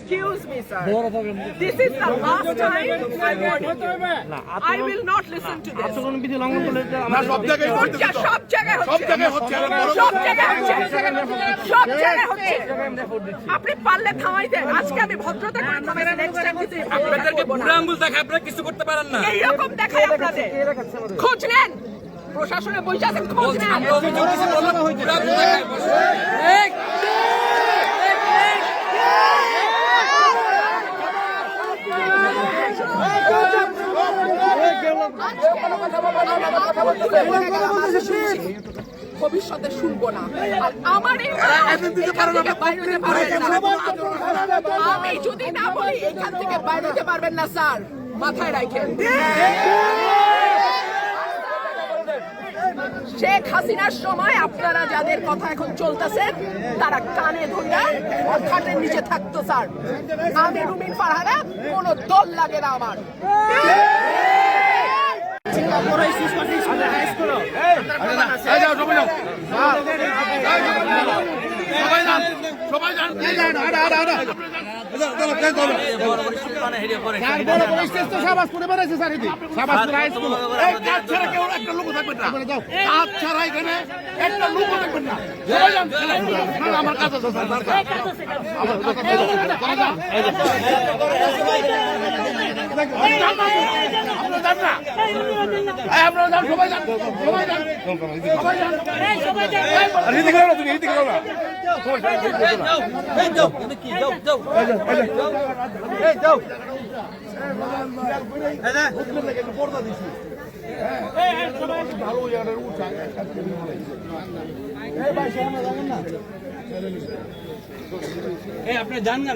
Excuse me, sir. This is the last time I warn you. I will not listen to this. সব জায়গায় হচ্ছে তো। সব জায়গায় সব জায়গায় হচ্ছে। সব জায়গায় হচ্ছে। সব জায়গায় হচ্ছে। আপনি পারলে থামাই দেন। আজকে আমি ভদ্রতা করে থামাইছি। নেক্সট টাইম কিন্তু আপনাদেরকে বুড়া আঙ্গুল দেখায় আপনারা কিছু করতে পারেন না। এইরকম দেখায় আপনাদের। খোঁজ নেন। প্রশাসনে বসে আছেন, খোঁজ নেন। আমরা অভিযোগ দিছি বললাম বুড়া আঙ্গুল দেখায়। এক ভবিষ্যতে শুনবো না। আর আমার আমি যদি না বলি এখান থেকে বাইরে যেতে পারবেন না স্যার, মাথায় রাখেন। শেখ হাসিনার সময় আপনারা যাদের কথা এখন চলতেছেন তারা কানে ধরে খাটের নিচে থাকতো স্যার। আমি রুমিন ফারহানা, কোনো দল লাগে না আমার। আমার কাছে আপনারা যান, সবাই যান, সবাই যান, সবাই যান। রীতি করো না তুমি, রীতি করো না। আপনি জান না